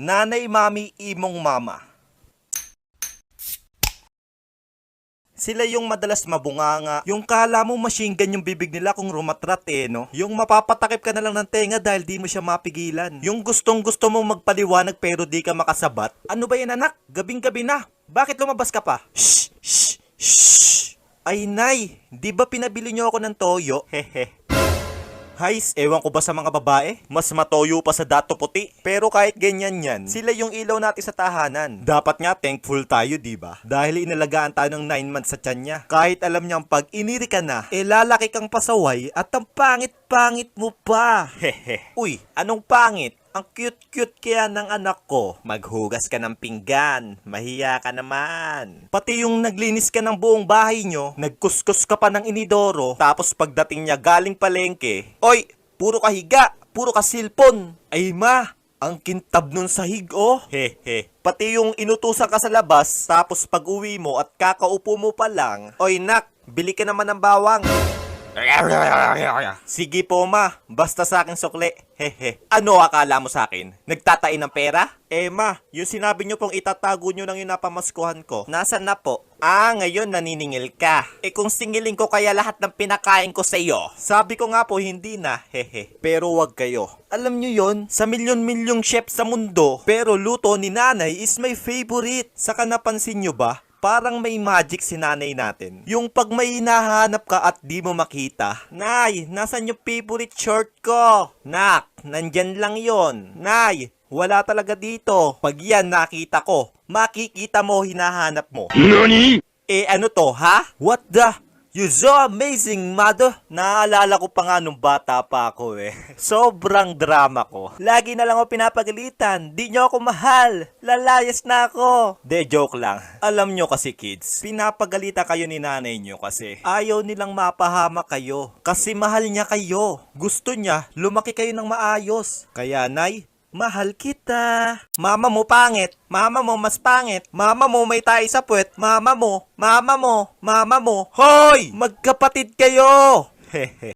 Nanay, mami, imong mama. Sila yung madalas mabunganga. Yung kala mo machine gun yung bibig nila kung rumatrat no? Yung mapapatakip ka na lang ng tenga dahil di mo siya mapigilan. Yung gustong gusto mong magpaliwanag pero di ka makasabat. Ano ba yan anak? Gabing-gabi na. Bakit lumabas ka pa? Shh! Shh! Shh! Ay nay, di ba pinabili niyo ako ng toyo? Hehe. Hays, ewan ko ba sa mga babae? Mas matoyo pa sa dato puti. Pero kahit ganyan yan, sila yung ilaw natin sa tahanan. Dapat nga thankful tayo, di ba? Dahil inalagaan tayo ng 9 months sa tiyan niya. Kahit alam niyang pag iniri ka na, lalaki kang pasaway at ang pangit-pangit mo pa. Hehe. Uy, anong pangit? Ang cute-cute kaya ng anak ko. Maghugas ka ng pinggan. Mahiya ka naman. Pati yung naglinis ka ng buong bahay nyo, nagkuskus ka pa ng inidoro, tapos pagdating niya galing palengke, oy, puro ka higa, puro ka silpon. Ay ma, ang kintab nun sahig oh. Hehe. Pati yung inutusan ka sa labas, tapos pag uwi mo at kakaupo mo pa lang, oy nak, bili ka naman ng bawang. Sige po ma, basta sa akin sukli. Hehe. Ano akala mo sa akin? Nagtatain ng pera? Ma, yung sinabi nyo pong itatago nyo ng yung napamaskuhan ko, nasan na po? Ngayon naniningil ka. Kung singilin ko kaya lahat ng pinakain ko sa iyo. Sabi ko nga po hindi na, hehe. Pero wag kayo. Alam nyo yon, sa milyon-milyong chef sa mundo, pero luto ni nanay is my favorite. Saka napansin nyo ba? Parang may magic si nanay natin. Yung pag may hinahanap ka at di mo makita, Nay, nasan yung favorite shirt ko? Nak, nandyan lang yon. Nay, wala talaga dito. Pag yan nakita ko, makikita mo hinahanap mo. NANI? Ano to, ha? What the? You're so amazing, mother. Naalala ko pa nga nung bata pa ako Sobrang drama ko. Lagi na lang ako pinapagalitan. Di nyo ako mahal. Lalayas na ako. De, joke lang. Alam nyo kasi kids, pinapagalitan kayo ni nanay nyo kasi ayaw nilang mapahama kayo. Kasi mahal niya kayo. Gusto niya, lumaki kayo ng maayos. Kaya nay, mahal kita. Mama mo pangit. Mama mo mas pangit. Mama mo may tayo sa puwet. Mama mo. Hoy! Magkapatid kayo! Hehe.